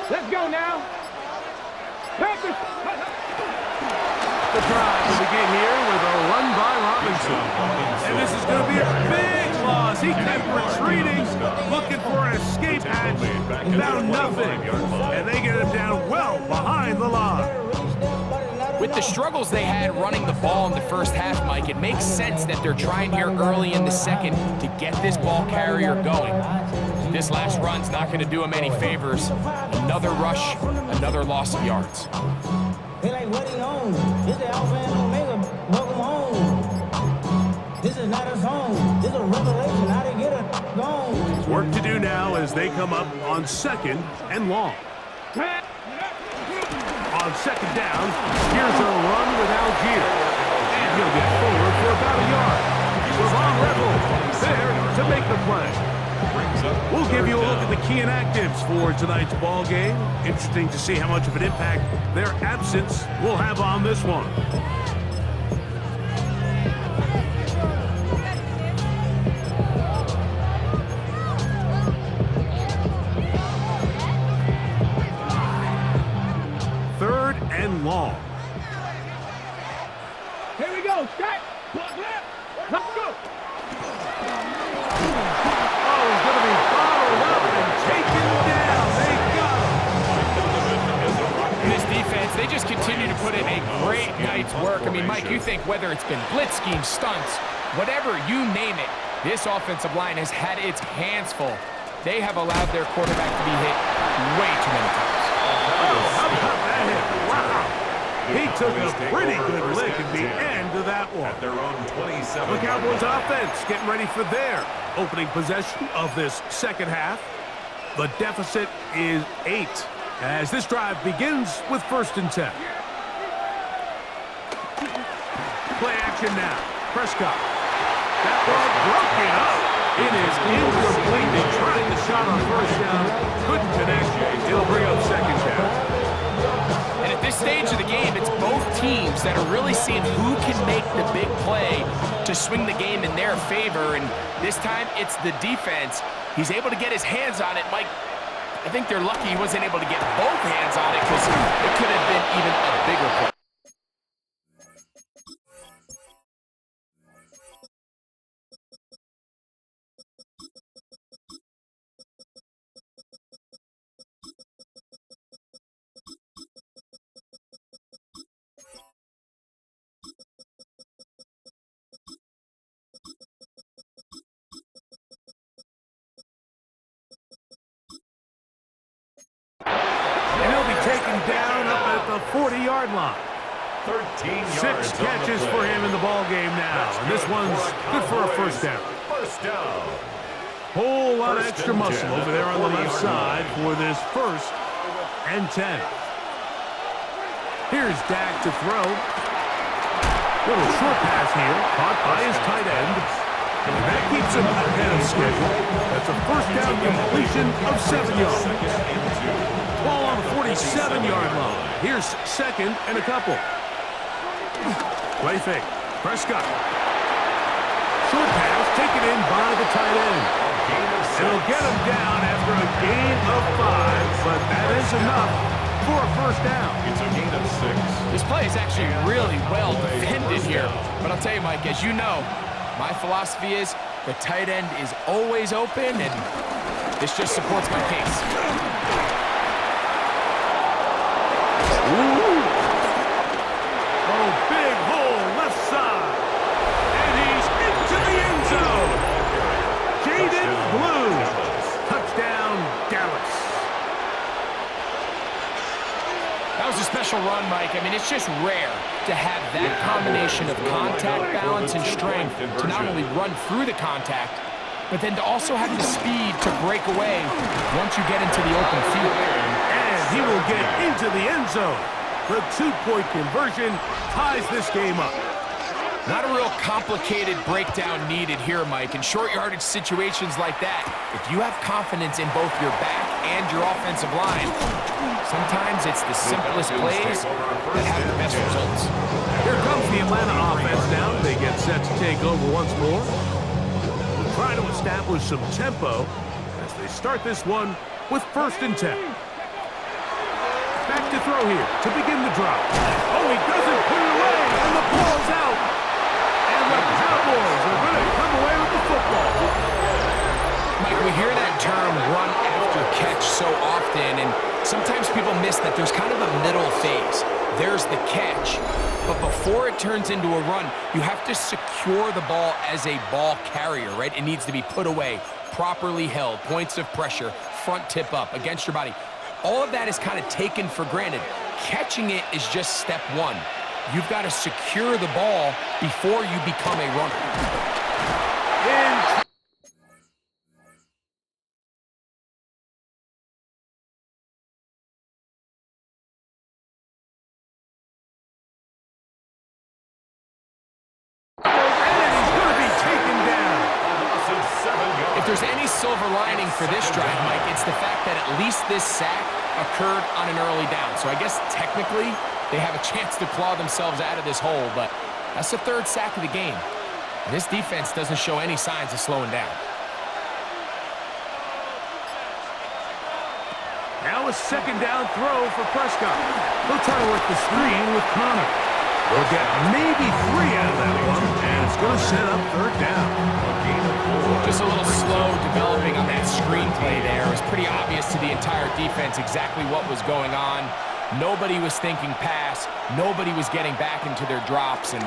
Let's go now. Panthers. The drive will begin here with a run by Robinson. And this is going to be a big loss. He kept retreating, looking for an escape hatch, found nothing. And they get him down well behind the line. With the struggles they had running the ball in the first half, Mike, it makes sense that they're trying here early in the second to get this ball carrier going. This last run's not going to do him any favors. Another rush, another loss of yards. They like waiting on. This is Alpha and Omega. Welcome home. This is not a song. This is a revelation. How to get it gone. Work to do now as they come up on 2nd and long. On 2nd down, here's a run with Algier. And he'll get forward for about a yard. Savon Revel there to make the play. We'll give you a look at the key inactives for tonight's ball game. Interesting to see how much of an impact their absence will have on this one. Third and long. Here we go. Strike. Let's go. He's going to be bottled up and taken down. They got him. This defense, they just continue to put in a great night's work. I mean, Mike, you think whether it's been blitz schemes, stunts, whatever you name it, this offensive line has had its hands full. They have allowed their quarterback to be hit way too many times. Oh, how about that hit? Wow. He took a pretty good lick at the end of that one. At their own 27. The Cowboys offense getting ready for their opening possession of this second half. The deficit is 8 as this drive begins with 1st and 10. Play action now. Prescott. That ball broken up. It is incomplete. They tried the shot on 1st down. Couldn't connect. It'll bring up 2nd down. And at this stage of the game, it's both teams that are really seeing who can make the big play to swing the game in their favor. And this time, it's the defense. He's able to get his hands on it. Mike, I think they're lucky he wasn't able to get both hands on it because it could have been even a bigger play. And he'll be taken down up at the 40-yard line. 13 yards. 6 catches for him in the ball game now. And this one's good for a 1st down. First down. Whole lot of extra muscle over there on the left side for this 1st and 10. Here's Dak to throw. Little short pass here, caught by his tight end. And that keeps him ahead of schedule. That's a 1st down completion of 7 yards. Ball on the 47-yard line. Here's 2nd and a couple. Play fake. Prescott. Short pass taken in by the tight end. It'll get him down after a gain of 5, but that is enough for a 1st down. It's a gain of 6. This play is actually really well defended here. But I'll tell you, Mike, as you know, my philosophy is the tight end is always open, and this just supports my case. Ooh. Oh, big hole left side. And he's into the end zone. Jaden Blue. Touchdown, Dallas. That was a special run, Mike. I mean, it's just rare to have that combination of contact, balance, and strength to not only run through the contact, but then to also have the speed to break away once you get into the open field. And he will get into the end zone. The 2-point conversion ties this game up. Not a real complicated breakdown needed here, Mike. In short yardage situations like that, if you have confidence in both your back and your offensive line, sometimes it's the simplest plays that have the best results. Here comes the Atlanta offense now. They get set to take over once more. We'll try to establish some tempo as they start this one with 1st and 10. back to throw here to begin the drop. Oh, he doesn't put it away, and the ball's out. And the Cowboys are going to come away with the football. Mike, we hear that term run after catch so often, and sometimes people miss that there's kind of a middle phase. There's the catch, but before it turns into a run, you have to secure the ball as a ball carrier, right? It needs to be put away, properly held, points of pressure, front tip up against your body. All of that is kind of taken for granted. Catching it is just step one. You've got to secure the ball before you become a runner. If there's any silver lining for this drive, Mike, it's the fact that at least this sack occurred on an early down. So I guess technically they have a chance to claw themselves out of this hole, but that's the third sack of the game. And this defense doesn't show any signs of slowing down. Now a second down throw for Prescott. He'll try to work the screen with Connor. They'll get maybe 3 out of that one, and it's going to set up third down. Just a little slow developing on that screenplay there. It was pretty obvious to the entire defense exactly what was going on. Nobody was thinking pass. Nobody was getting back into their drops, and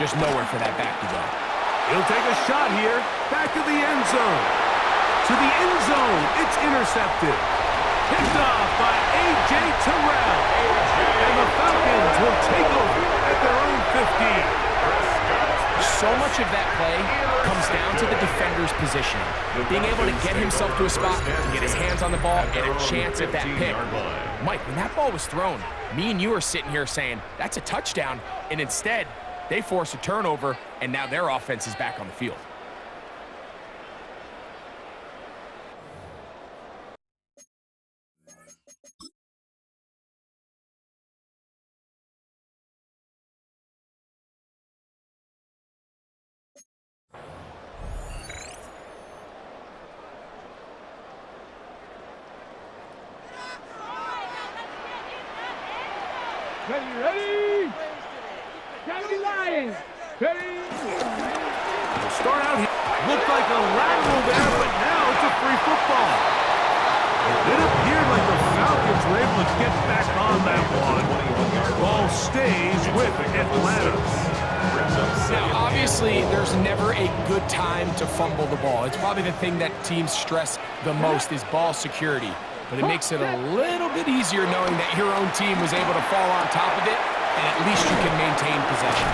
just nowhere for that back to go. He'll take a shot here. Back to the end zone. To the end zone. It's intercepted. Picked off by A.J. Terrell. And the Falcons will take over at their own 15. So much of that play comes down to the defender's positioning. Being able to get himself to a spot, to get his hands on the ball, and a chance at that pick. Mike, when that ball was thrown, me and you are sitting here saying, that's a touchdown, and instead, they force a turnover, and now their offense is back on the field. Ready? County Lions. Ready? We'll start out here. Looked like a lateral there, but now it's a free football. It appeared like the Falcons were able to get back on that one. Ball stays with Atlanta. Now, obviously, there's never a good time to fumble the ball. It's probably the thing that teams stress the most is ball security. But it makes it a little bit easier knowing that your own team was able to fall on top of it, and at least you can maintain possession.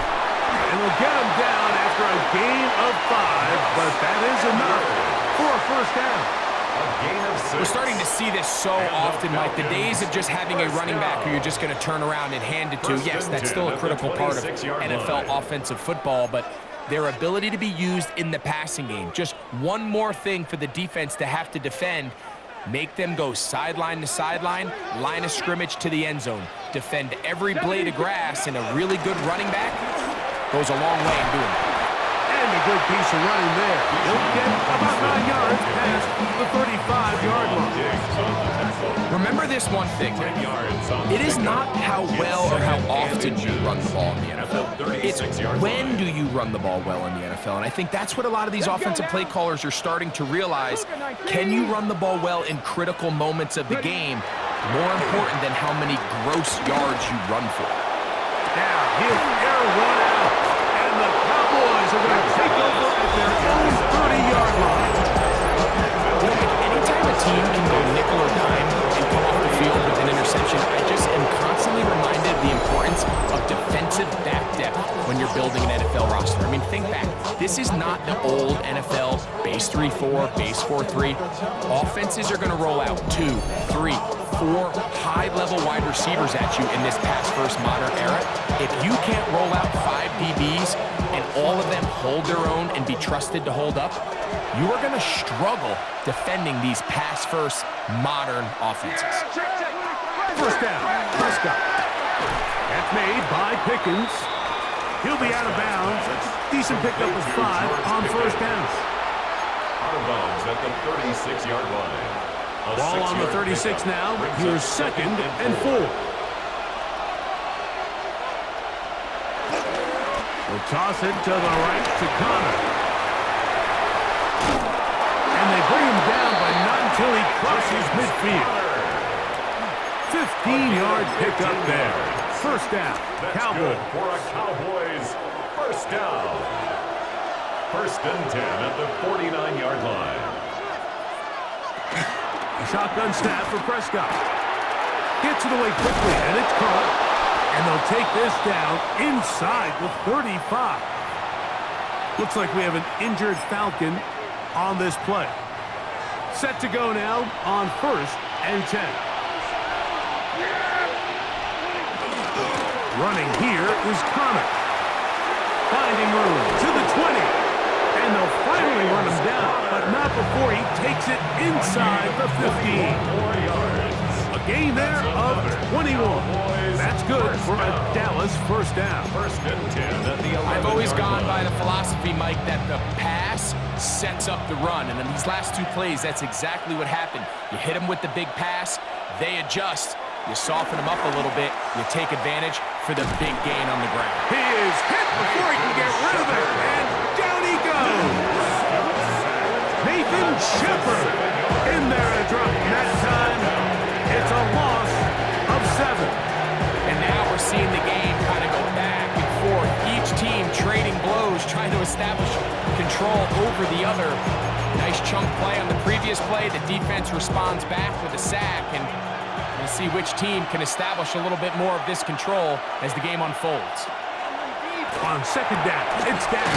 And we'll get them down after a gain of 5, but that is enough for a first down. We're starting to see this so often, Mike. The days of just having a running back who you're just going to turn around and hand it to, yes, that's still a critical part of NFL offensive football, but their ability to be used in the passing game, just one more thing for the defense to have to defend. Make them go sideline to sideline, line of scrimmage to the end zone. Defend every blade of grass, and a really good running back goes a long way in doing it. And a good piece of running there. He'll get about 9 yards past the 35-yard line. Remember this one thing. It is not how well or how often you run the ball in the NFL. It's when do you run the ball well in the NFL. And I think that's what a lot of these offensive play callers are starting to realize. Can you run the ball well in critical moments of the game? More important than how many gross yards you run for. Now, he'll air one out. And the Cowboys are going to take over at their own 30-yard line. Anytime a team can go nickel or dime and come off the field with an interception, I just am constantly reminded of the importance of defensive back depth when you're building an NFL roster. I mean, think back. This is not the old NFL base 3-4, base 4-3. Offenses are going to roll out 2, 3, 4 high-level wide receivers at you in this pass-first modern era. If you can't roll out 5 DBs and all of them hold their own and be trusted to hold up, you are going to struggle defending these pass-first modern offenses. First down, Prescott. That's made by Pickens. He'll be out of bounds. Decent pickup of 5 on first down. Out of bounds at the 36-yard line. Ball on the 36 now. Here's 2nd and 4. They'll toss it to the right to Connor. And they bring him down, but not until he crosses midfield. 15-yard pickup there. First down, Cowboys. For a Cowboys first down. First and 10 at the 49-yard line. Shotgun snap for Prescott. Gets it away quickly, and it's caught. And they'll take this down inside the 35. Looks like we have an injured Falcon on this play. Set to go now on first and 10. Running here is Connor. Finding room to the 20. And they'll finally run him down, but not before he takes it inside the 15. A gain there of 21. That's good for a Dallas first down. First and 10 at the 11. I've always gone by the philosophy, Mike, that the pass sets up the run. And in these last two plays, that's exactly what happened. You hit them with the big pass, they adjust. You soften them up a little bit, you take advantage for the big gain on the ground. He is hit before he can get rid of it, and down he goes. Nathan Shepard in there to drop. And that time, it's a loss of 7. And now we're seeing the game kind of go back and forth. Each team trading blows, trying to establish control over the other. Nice chunk play on the previous play. The defense responds back with a sack, and we'll see which team can establish a little bit more of this control as the game unfolds. On second down, it's down.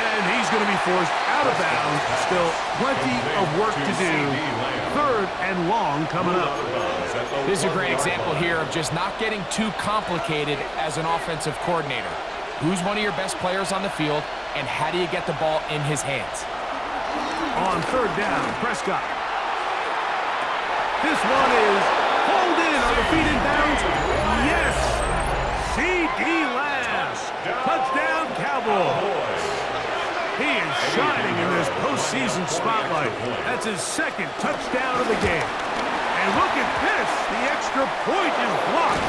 And he's going to be forced out of bounds. Still plenty of work to do. Third and long coming up. This is a great example here of just not getting too complicated as an offensive coordinator. Who's one of your best players on the field, and how do you get the ball in his hands? On third down, Prescott. This one is pulled in. Are the feet in bounds? Yes! C.D. Lamb. Touchdown, Cowboys. He is shining in this postseason spotlight. That's his second touchdown of the game. And look at this. The extra point is blocked.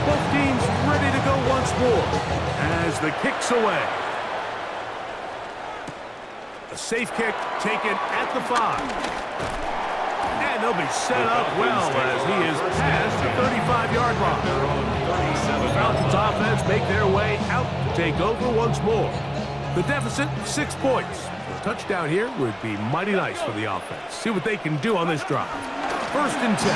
Both teams ready to go once more as the kick's away. A safe kick taken at the 5. And they'll be set up well as he is past the 35-yard line. The Falcons offense make their way out to take over once more. The deficit, 6 points. A touchdown here would be mighty nice for the offense. See what they can do on this drive. First and 10.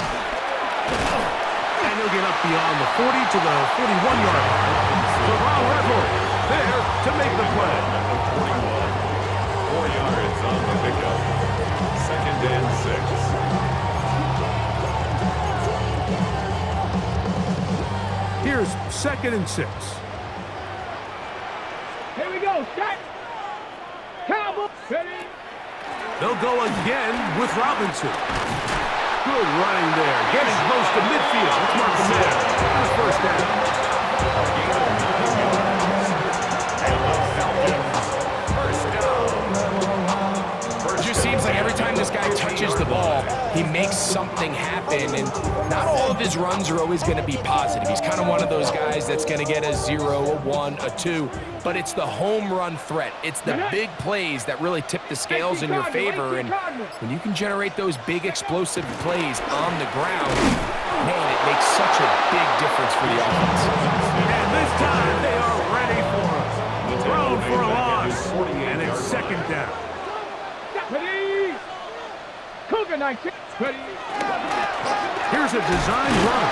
And he'll get up beyond the 40 to the 41-yard line. Ron Revel there to make the play. 4 yards on the pickup. Second and 6. Here's second and 6. Here we go. Start. Cowboys. Ready. They'll go again with Robinson. Good running there. Getting close to midfield. Let's mark him there. His first down. It just seems like every time this guy touches the ball, he makes something happen, and not all of his runs are always going to be positive. He's kind of one of those guys that's going to get a 0, a 1, a 2, but it's the home run threat. It's the big plays that really tip the scales in your favor, and when you can generate those big explosive plays on the ground, man, it makes such a big difference for the offense. And this time they are ready for it. Thrown for a loss, and it's second down. Ready. Cougar 19. Ready. Here's a design run.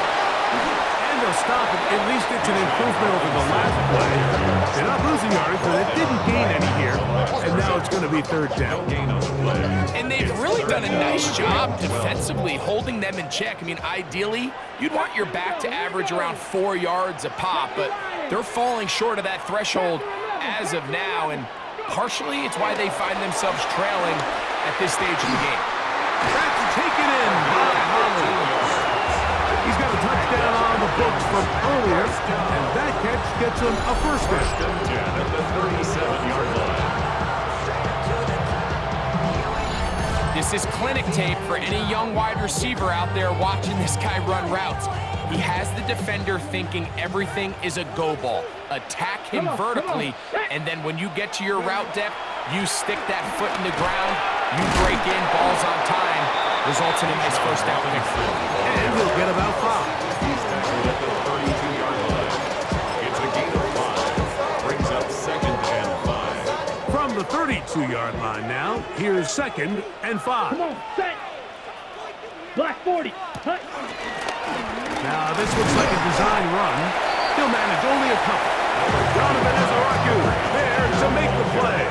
And they'll stop it. At least it's an improvement over the last play. They're not losing yards, but it didn't gain any here. And now it's going to be third down. And they've really done a nice job defensively holding them in check. I mean, ideally, you'd want your back to average around 4 yards a pop, but they're falling short of that threshold as of now, and partially it's why they find themselves trailing at this stage of the game. That's taken in by Hollins. He's got a touchdown on the books from earlier, and that catch gets him a first down. First and 10 at the 37-yard line. This is clinic tape for any young wide receiver out there watching this guy run routes. He has the defender thinking everything is a go ball. Attack him vertically, and then when you get to your route depth, you stick that foot in the ground, you break in, balls on time, results in a nice first down pick. And he'll get about 5. He's tackled at the 32-yard line. It's a gain of 5. Brings up 2nd and 5. From the 32-yard line now, here's 2nd and 5. Come on, set. Black 40. Hut. Now this looks like a design run. He'll manage only a couple. Donovan Ezaraku there to make the play.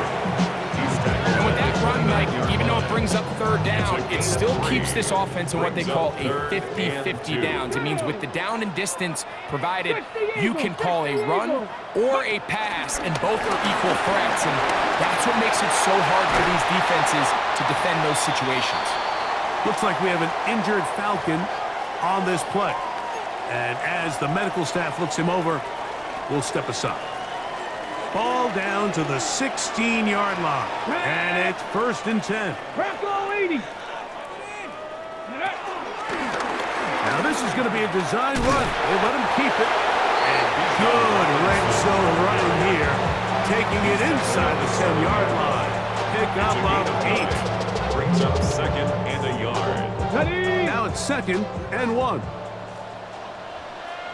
And with that run, Mike, even though it brings up 3rd down, it still keeps this offense in what they call a 50-50 downs. It means with the down and distance provided, you can call a run or a pass, and both are equal threats. And that's what makes it so hard for these defenses to defend those situations. Looks like we have an injured Falcon on this play. And as the medical staff looks him over, we'll step aside. Ball down to the 16-yard line. And it's 1st and 10. Crackle 80. Now this is going to be a design run. They let him keep it. And good red zone running here. Taking it inside the 10-yard line. Pick up of 8. Brings up 2nd and a yard. Ready? Now it's 2nd and 1.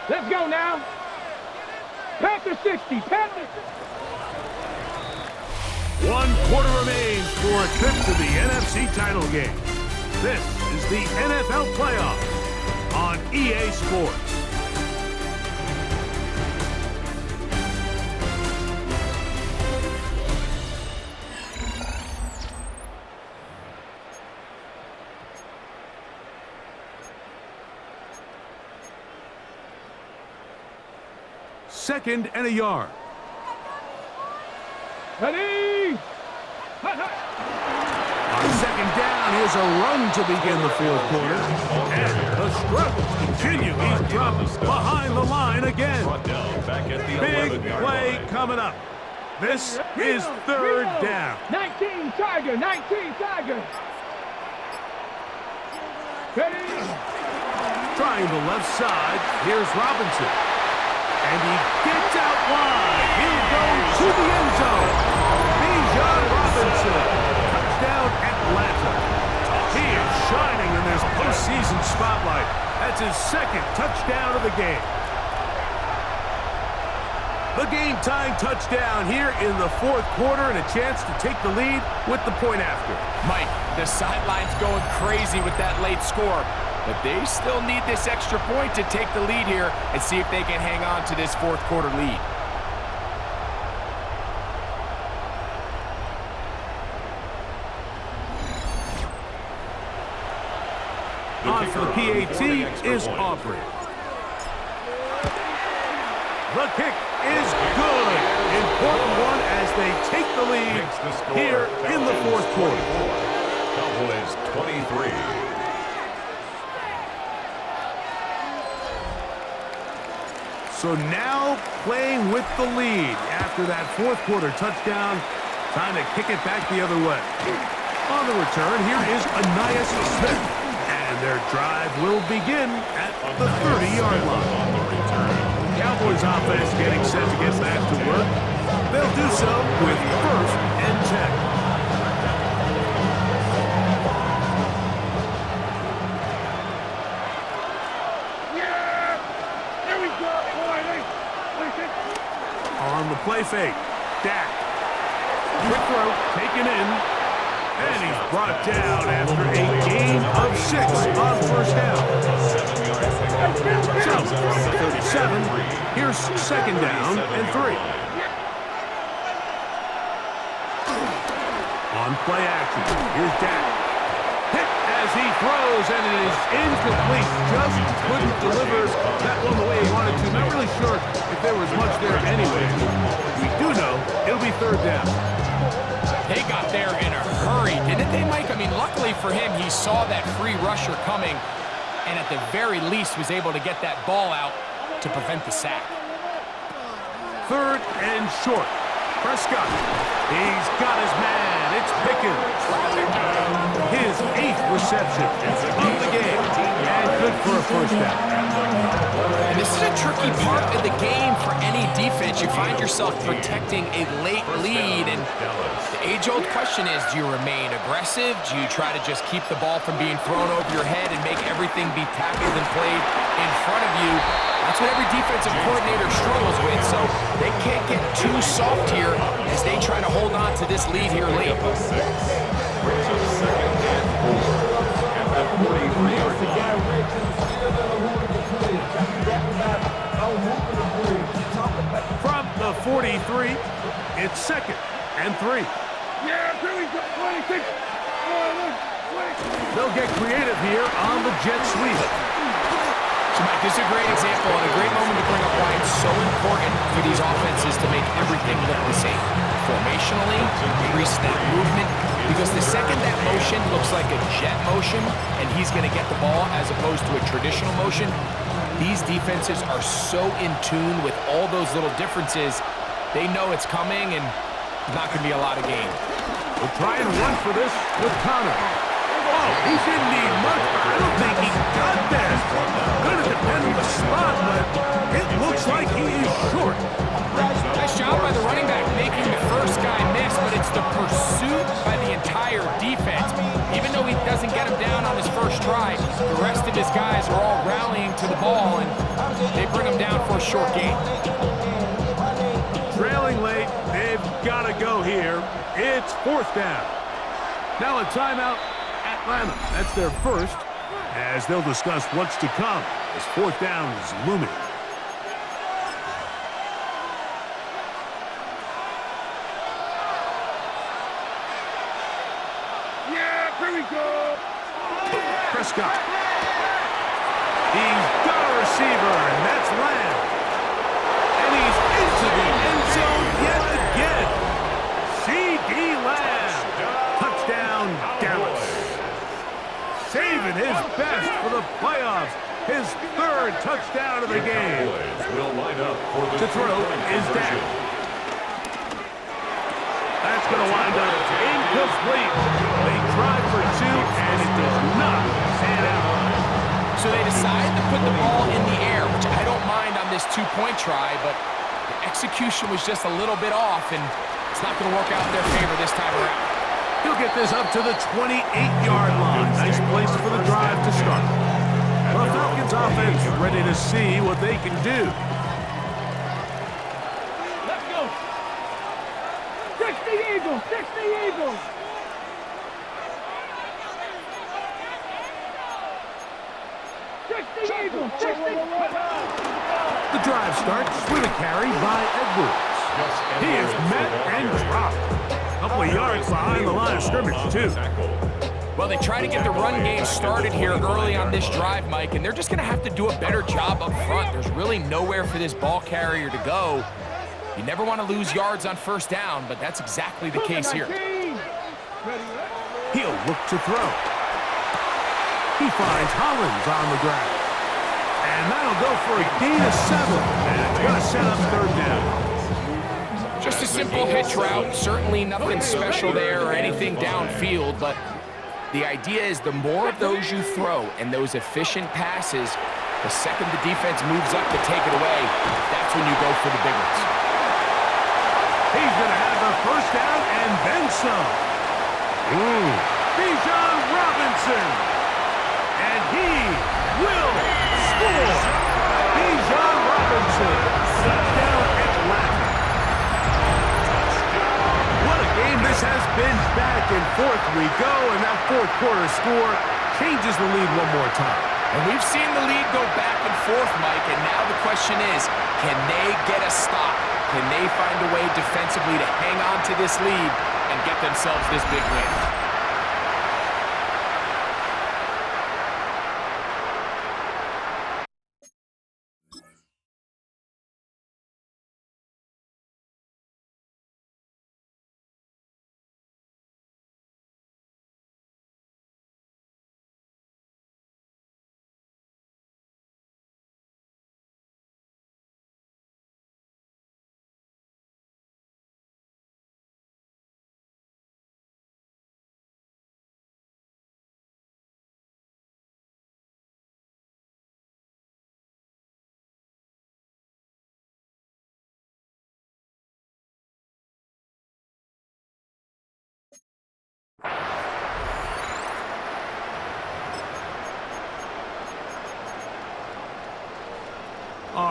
Let's go now. Panther 60. Panther 1 quarter remains for a trip to the NFC title game. This is the NFL playoffs on EA Sports. Second and a yard. Ready? On 2nd down, here's a run to begin the 4th quarter. And the struggles continue. He's dropped behind the line again. Big play coming up. This is 3rd down. 19 Tiger. 19 Tiger. Ready? Trying the left side. Here's Robinson. And he gets out wide. He'll go to the end zone. Bijan Robinson. Touchdown, Atlanta. He is shining in this postseason spotlight. That's his 2nd touchdown of the game. The game-tying touchdown here in the 4th quarter and a chance to take the lead with the point after. Mike, the sideline's going crazy with that late score. But they still need this extra point to take the lead here and see if they can hang on to this 4th quarter lead. On for the PAT is Aubrey. The kick is good. Important one as they take the lead here in the 4th quarter. Cowboys 23. So now playing with the lead after that 4th quarter touchdown. Time to kick it back the other way. On the return, here is Ainias Smith. And their drive will begin at the 30-yard line. The Cowboys offense getting set to get back to work. They'll do so with 1st and 10. On the play fake, Dak. Quick throw, taken in, and he's brought down after a gain of 6 on 1st down. So, from the 37, here's 2nd down and 3. On play action, here's Dak. Hit as he throws, and it is incomplete. Just couldn't deliver that one the way he wanted to. Not really sure if there was much there anyways. We do know it'll be 3rd down. They got there in a hurry, didn't they, Mike? I mean, luckily for him, he saw that free rusher coming and at the very least was able to get that ball out to prevent the sack. 3rd and short. Prescott. He's got his man. And it's Pickens. His 8th reception of the game. And good for a first down. And this is a tricky part of the game for any defense. You find yourself protecting a late lead, and the age-old question is, do you remain aggressive? Do you try to just keep the ball from being thrown over your head and make everything be tackled and played in front of you? That's what every defensive coordinator struggles with, so they can't get too soft here as they try to hold on to this lead here late. From the 43, it's 2nd and 3. Yeah, here we go. 26. They'll get creative here on the jet sweep. So, Mike, this is a great example and a great moment to bring up why it's so important for these offenses to make everything look the same. Formationally, pre-snap movement, because the second that motion looks like a jet motion and he's going to get the ball as opposed to a traditional motion, these defenses are so in tune with all those little differences. They know it's coming and there's not going to be a lot of gain. We'll try and run for this with Connor. Oh, he didn't need much. I don't think he got there. Gonna depend on the spot, but it looks like he is short. Nice job by the running back making the first guy miss, but it's the pursuit by the entire defense. Even though he doesn't get him down on his first try, the rest of his guys are all rallying to the ball, and they bring him down for a short gain. Trailing late, they've got to go here. It's 4th down. Now a timeout. Atlanta, that's their first, as they'll discuss what's to come as 4th down is looming. Yeah, here we go. Prescott. He's got a receiver, and that's Lamb. And he's into the end zone yet again. C.D. Lamb. Touchdown, Dallas. Saving his best for the playoffs. His 3rd touchdown of the game. To throw is down. That's going to wind up incomplete. They tried for 2, and it does not pan out. So they decide to put the ball in the air, which I don't mind on this 2-point try, but the execution was just a little bit off, and it's not going to work out in their favor this time around. He'll get this up to the 28-yard line. Nice place for the drive to start. The Falcons offense ready to see what they can do. Let's go. 60 Eagles. 60 Eagles. The drive starts with a carry by Edwards. He is met and dropped. A couple of yards behind the line of scrimmage, too. Well, they try to get the run game started here early on this drive, Mike, and they're just going to have to do a better job up front. There's really nowhere for this ball carrier to go. You never want to lose yards on 1st down, but that's exactly the case here. He'll look to throw. He finds Hollins on the ground. And that'll go for a gain of 7. And it's going to set up 3rd down. Just a simple hitch route, certainly nothing special there or anything downfield, but the idea is the more of those you throw and those efficient passes, the second the defense moves up to take it away, that's when you go for the big ones. He's going to have the 1st down and then some. Bijan Robinson. And he will score. Bijan Robinson. Touchdown Atlanta. What a game this has been. Back and forth we go, and that 4th quarter score changes the lead one more time. And we've seen the lead go back and forth, Mike, and now the question is, can they get a stop? Can they find a way defensively to hang on to this lead and get themselves this big win?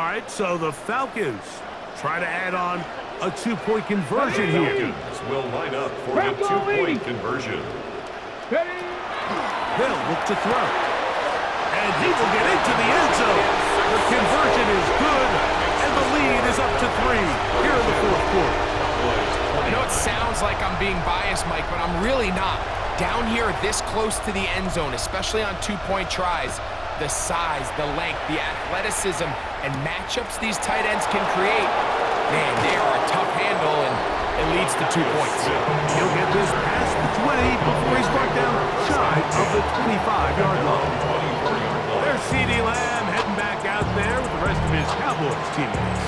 right, so the Falcons try to add on a two-point conversion here. Falcons will line up for the two-point conversion. They'll look to throw. And he will get into the end zone. The conversion is good, and the lead is up to 3 here in the fourth quarter. I know it sounds like I'm being biased, Mike, but I'm really not. Down here this close to the end zone, especially on two-point tries, the size, the length, the athleticism, and matchups these tight ends can create, man, they are a tough handle, and it leads to 2 points. He'll get this past the 20 before he's brought down shy of the 25-yard line. There's CeeDee Lamb heading back out there with the rest of his Cowboys teammates.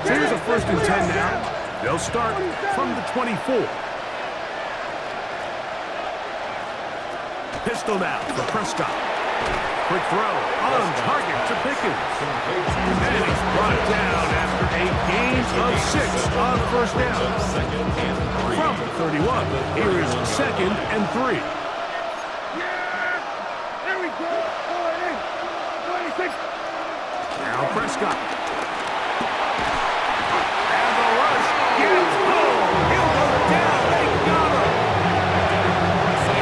So here's a 1st and 10 now. They'll start from the 24. Pistol now for Prescott. Quick throw on target to Pickens. And he's brought down after a gain of 6 on 1st down. From the 31, here is 2nd and 3. There we go. 26. Now Prescott. And the rush gets home. He'll go down. They got him.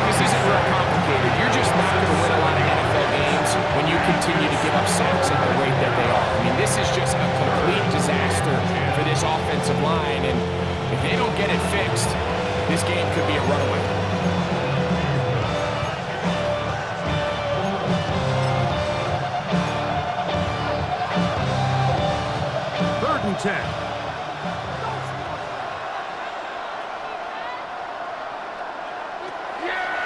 This isn't real complicated. You're just not going to win a lot of NFL games when you continue to give up sacks at the rate that they are. I mean, this is just a complete disaster for this offensive line, and if they don't get it fixed, this game could be a runaway. Third and 10.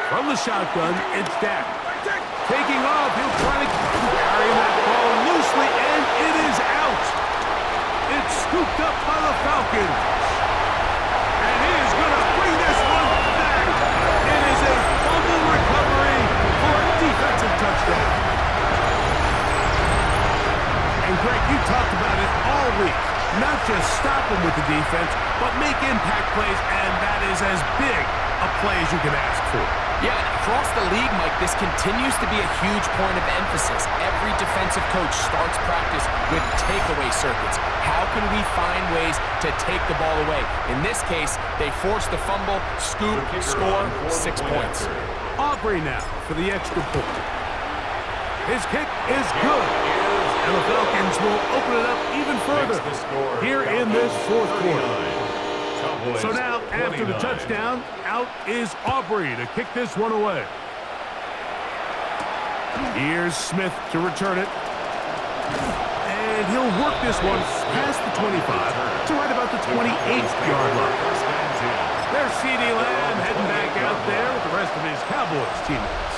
From the shotgun, it's Dak. Taking off, he'll try to carry that ball loosely, and it is out. It's scooped up by the Falcons. And he is going to bring this one back. It is a fumble recovery for a defensive touchdown. And Greg, you talked about it all week. Not just stop him with the defense, but make impact plays, and that is as big a play as you can ask for. Yeah, across the league, Mike, this continues to be a huge point of emphasis. Every defensive coach starts practice with takeaway circuits. How can we find ways to take the ball away? In this case, they force the fumble, scoop, score, 6 points. Aubrey now for the extra point. His kick is good. And the Falcons will open it up even further here in this fourth quarter. So now, after the touchdown, out is Aubrey to kick this one away. Here's Smith to return it. And he'll work this one past the 25 to right about the 28-yard line. There's CeeDee Lamb heading back out there with the rest of his Cowboys teammates.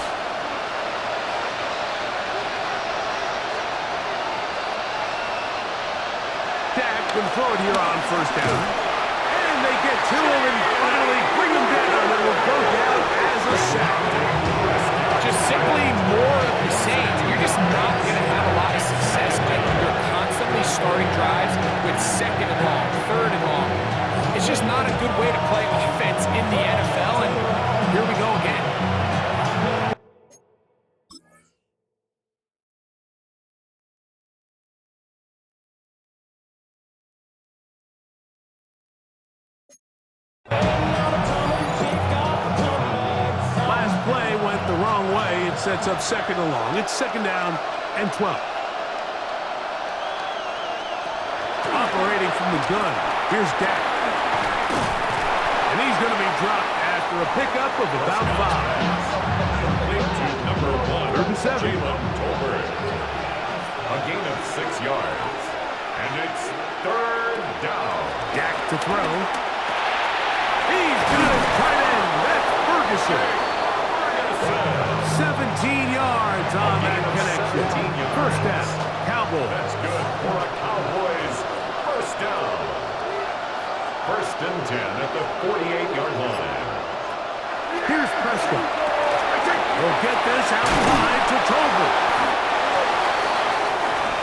Dak can throw it here on 1st down. They get to him and finally bring him down, and will go down as a sack. Just simply more of the same. You're just not going to have a lot of success, Mike. You're constantly starting drives with 2nd and long, 3rd and long. It's just not a good way to play offense in the NFL, and here we go again. Sets up 2nd and long. It's 2nd down and 12. Operating from the gun, here's Dak. And he's going to be dropped after a pickup of about 5. Complete to number 1, 3rd and 7. A gain of 6 yards. And it's 3rd down. Dak to throw. He's got his tight end. That's Ferguson. 17 yards on that connection. 1st down, Cowboys. That's good for a Cowboys 1st down. 1st and 10 at the 48-yard line. Here's Prescott. He'll get this out wide to Tolbert.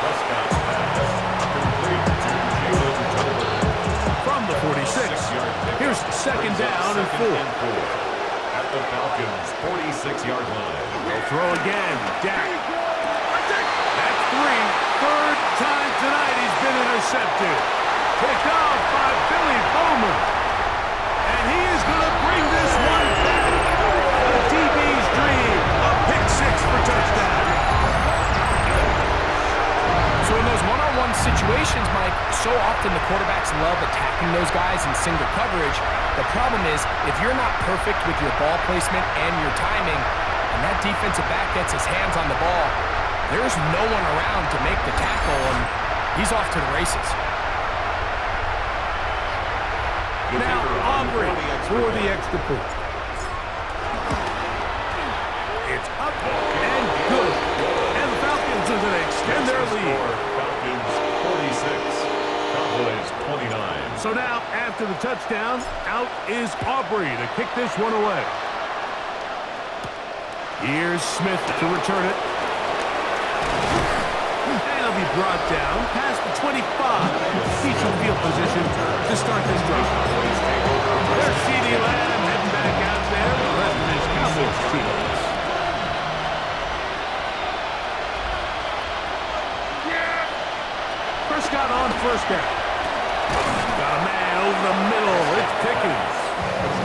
Prescott's pass complete to Jalen Tolbert. From the 46, here's 2nd down and 4. at the Falcons' 46-yard line. They'll throw again. Dak. That's three. Third time tonight he's been intercepted. Picked off by Billy Bowman. And he is going to bring this one back. The DB's dream. A pick six for touchdown. So in those one-on-one situations, Mike, so often the quarterbacks love attacking those guys in single coverage. The problem is, if you're not perfect with your ball placement and your timing, and that defensive back gets his hands on the ball, there's no one around to make the tackle, and he's off to the races. Now, Aubrey for the extra point. It's up and good. And the Falcons are going to extend their lead. Falcons 46, Cowboys 29. So now, after the touchdown, out is Aubrey to kick this one away. Here's Smith to return it. And he'll be brought down past the 25. Decent field position to start this drive. There's C.D. Lamb heading back out there. The rest of his Cowboys teammates. Prescott on first down. Got a man over the middle. It's Pickens.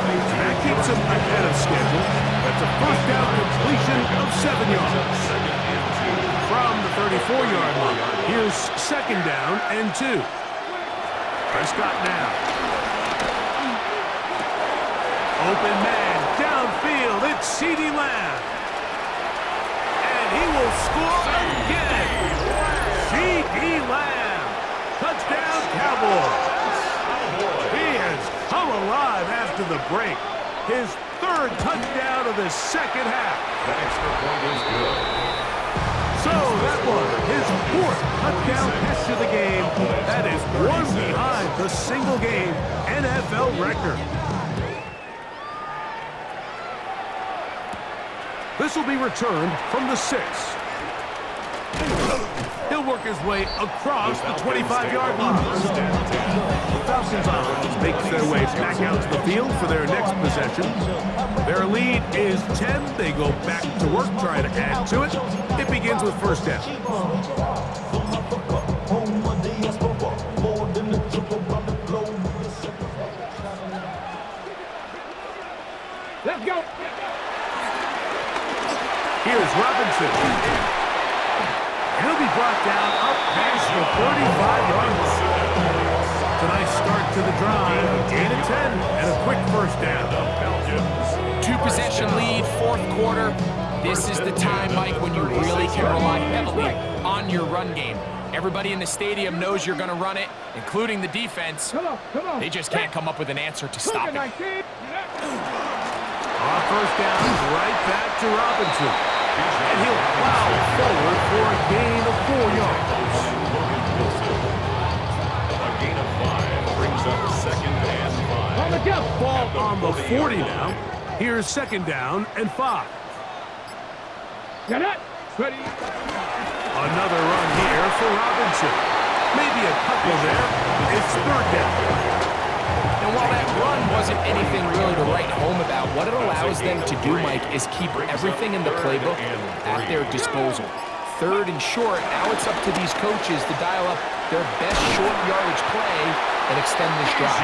And that keeps him ahead of schedule. That's a first down completion of 7 yards. From the 34-yard line. Here's second down and 2. Prescott now. Open man downfield. It's C.D. Lamb. And he will score again. C.D. Lamb. Touchdown, Cowboys. He has come alive after the break. His third touchdown of the second half. The extra point is good. So that was his fourth touchdown catch of the game. That is one behind the single-game NFL record. This will be returned from the 6. He'll work his way across the 25-yard line. The Falcons offense makes their way back out to the field for their next possession. Their lead is 10. They go back to work, trying to add to it. It begins with first down. Let's go. Here's Robinson. He'll be brought down up past the 35-yard line. It's a nice start to the drive. Gain of 10 and a quick first down. Two-possession lead, fourth quarter. This is the time, Mike, when you really can rely heavily on your run game. Everybody in the stadium knows you're going to run it, including the defense. Come on. They just can't come up with an answer to stop it. On first down, right back to Robinson. And he'll plow forward for a gain of 4 yards. A gain of 5 brings up second and 5. On the jump. Ball on the 40 now. Here's second down and 5. Get it. Ready. Another run here for Robinson. Maybe a couple there. It's third down. And while that run wasn't anything really to write home about, what it allows them to do, Mike, is keep everything in the playbook at their disposal. Third and short, now it's up to these coaches to dial up their best short yardage play and extend this drive.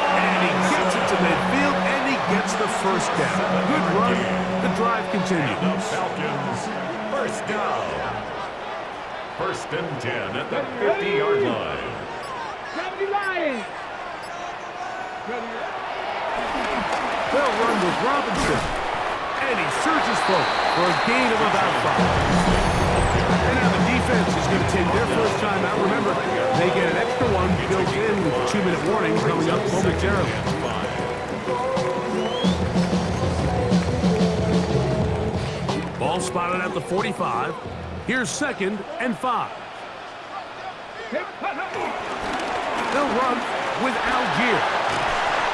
And he gets it to midfield, and he gets the first down. Good run. The drive continues. Falcons, first down. First and 10 at the 50-yard line. 70 Lions. They'll run with Robinson. And he surges forward for a gain of about 5. And now the defense is going to take their first time out. Remember, they get an extra one built in with a 2-minute warning coming up momentarily. Ball spotted at the 45. Here's second and 5. They'll run with Algier.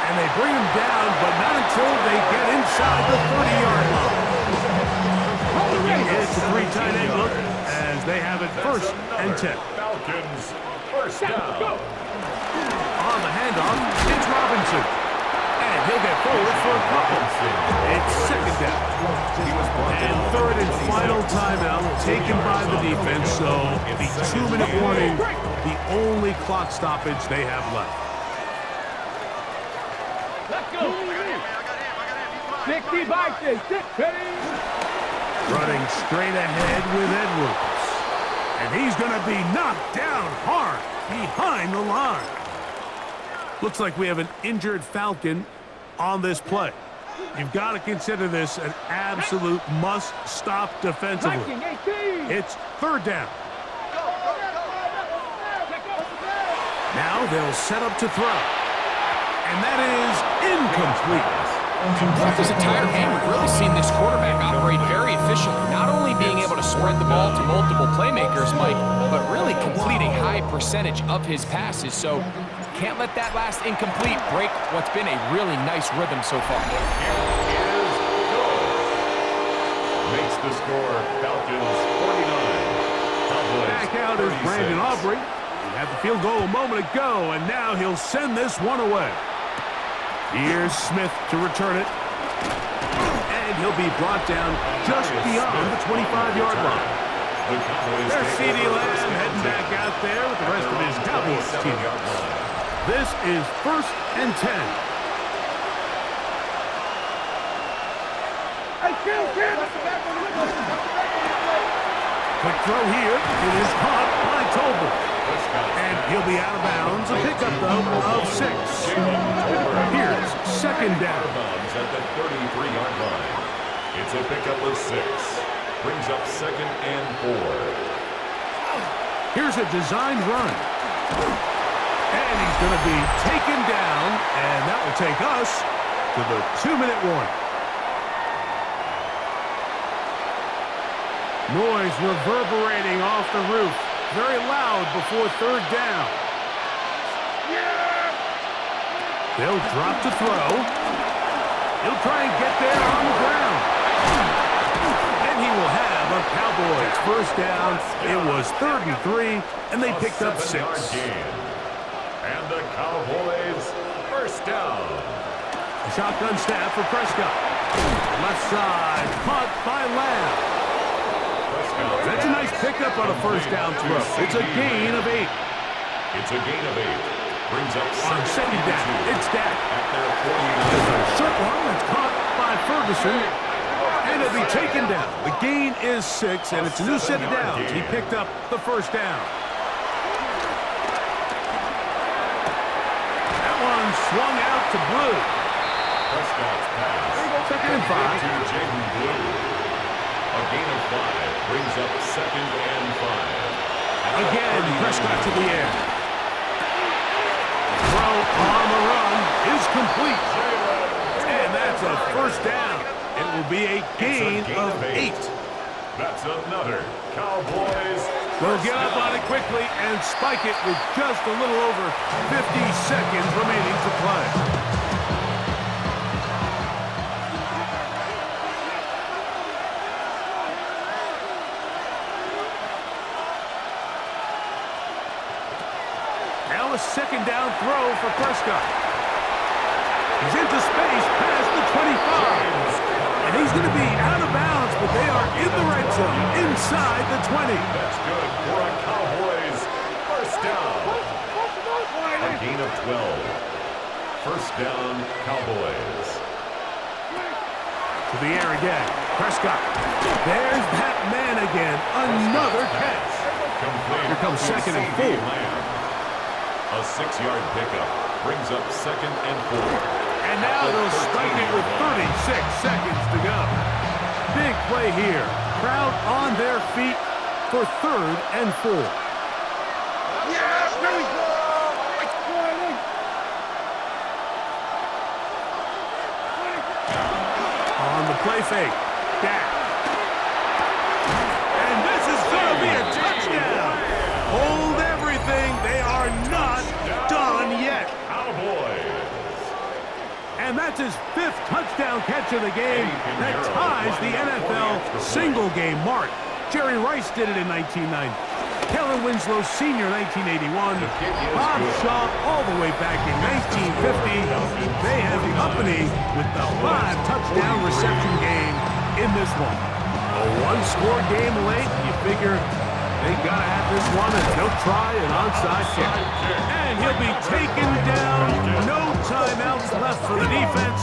And they bring him down, but not until they get inside the 30-yard line. It's a 3-tight end look as they have it first and 10. Falcons, first down. On the handoff, it's Robinson. And he'll get forward for a couple. It's third down. And third and final timeout taken by the defense, so the 2-minute warning, the only clock stoppage they have left. Let's go. 60 by 6. Ready? Running straight ahead with Edwards. And he's going to be knocked down hard behind the line. Looks like we have an injured Falcon on this play. You've got to consider this an absolute must-stop defensively. It's third down. Now they'll set up to throw. And that is incomplete. This entire game, we've really seen this quarterback operate very efficiently, not only being able to spread the ball to multiple playmakers, Mike, but really complete a high percentage of his passes. So can't let that last incomplete break what's been a really nice rhythm so far. Makes the score Falcons 49. Cowboys back out is 36. Brandon Aubrey. He had the field goal a moment ago, and now he'll send this one away. Here's Smith to return it. And he'll be brought down just beyond the 25-yard line. There's CeeDee Lamb heading back out there with the rest of his Cowboys team. This is 1st and 10. Quick throw here. It is caught by Tolbert. And he'll be out of bounds. A pickup, though, of 6. Here's 2nd down. At the 33-yard line. It's a pickup of 6. Brings up 2nd and 4. Here's a designed run. And he's going to be taken down. And that will take us to the 2-minute warning. Noise reverberating off the roof. Very loud before third down. They'll drop to throw. He'll try and get there on the ground. And he will have a Cowboys first down. It was 3rd and 3, and they picked up 6. And the Cowboys first down. A shotgun snap for Prescott. Left side, caught by Lamb. That's a nice pickup on a first down throw. It's a gain of 8. It's a gain of 8. Brings up On 2nd down, it's Dak. At their 48. There's a short one that's caught by Ferguson. And it'll be taken down. The gain is 6, and it's a new set of downs. He picked up the first down. That one swung out to Blue. Prescott's pass. 2nd and 5. To Jaden Blue. A gain of 5 brings up 2nd and 5. Again, Prescott to the air. Throw on the run is complete. And that's a first down. It will be a gain of 8. That's another Cowboys. They'll get up on it quickly and spike it with just a little over 50 seconds remaining to play. Now a 2nd down throw for Prescott. He's into space past the 25. And he's going to be out of bounds, but they are in the red zone inside the 20. That's good for a Cowboys first down. A gain of 12. First down, Cowboys. To the air again. Prescott. There's that man again. Another catch. Complete. Here comes 2nd and 4. A 6-yard pickup brings up 2nd and 4. And now they'll spike it with 36 seconds to go. Big play here. Crowd on their feet for 3rd and 4. Yeah, there we go. On the play fake. Dak. And this is going to be a touchdown. Hold everything. They are not done yet. Cowboys. And that's his 5th touchdown catch of the game. That ties the NFL single-game mark. Jerry Rice did it in 1990. Kellen Winslow Sr. 1981. Bob Shaw all the way back in 1950. They have company with the 5-touchdown reception game in this one. A one-score game late. You figure they got to have this one, and they'll try an onside kick. And he'll be taken down. No timeouts left for the defense.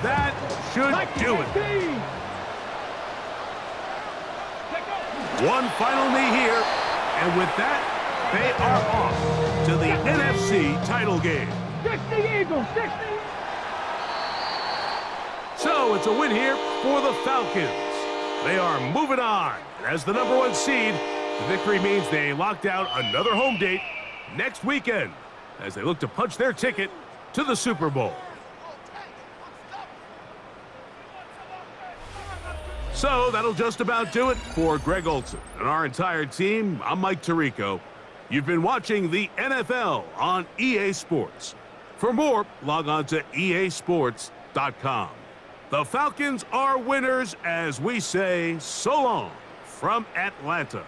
That should do it. One final knee here, and with that, they are off to the NFC title game. 60 Eagles, 60. So it's a win here for the Falcons. They are moving on. As the #1 seed, the victory means they locked out another home date next weekend as they look to punch their ticket to the Super Bowl. So that'll just about do it for Greg Olson and our entire team. I'm Mike Tirico. You've been watching the NFL on EA Sports. For more, log on to easports.com. The Falcons are winners as we say so long from Atlanta.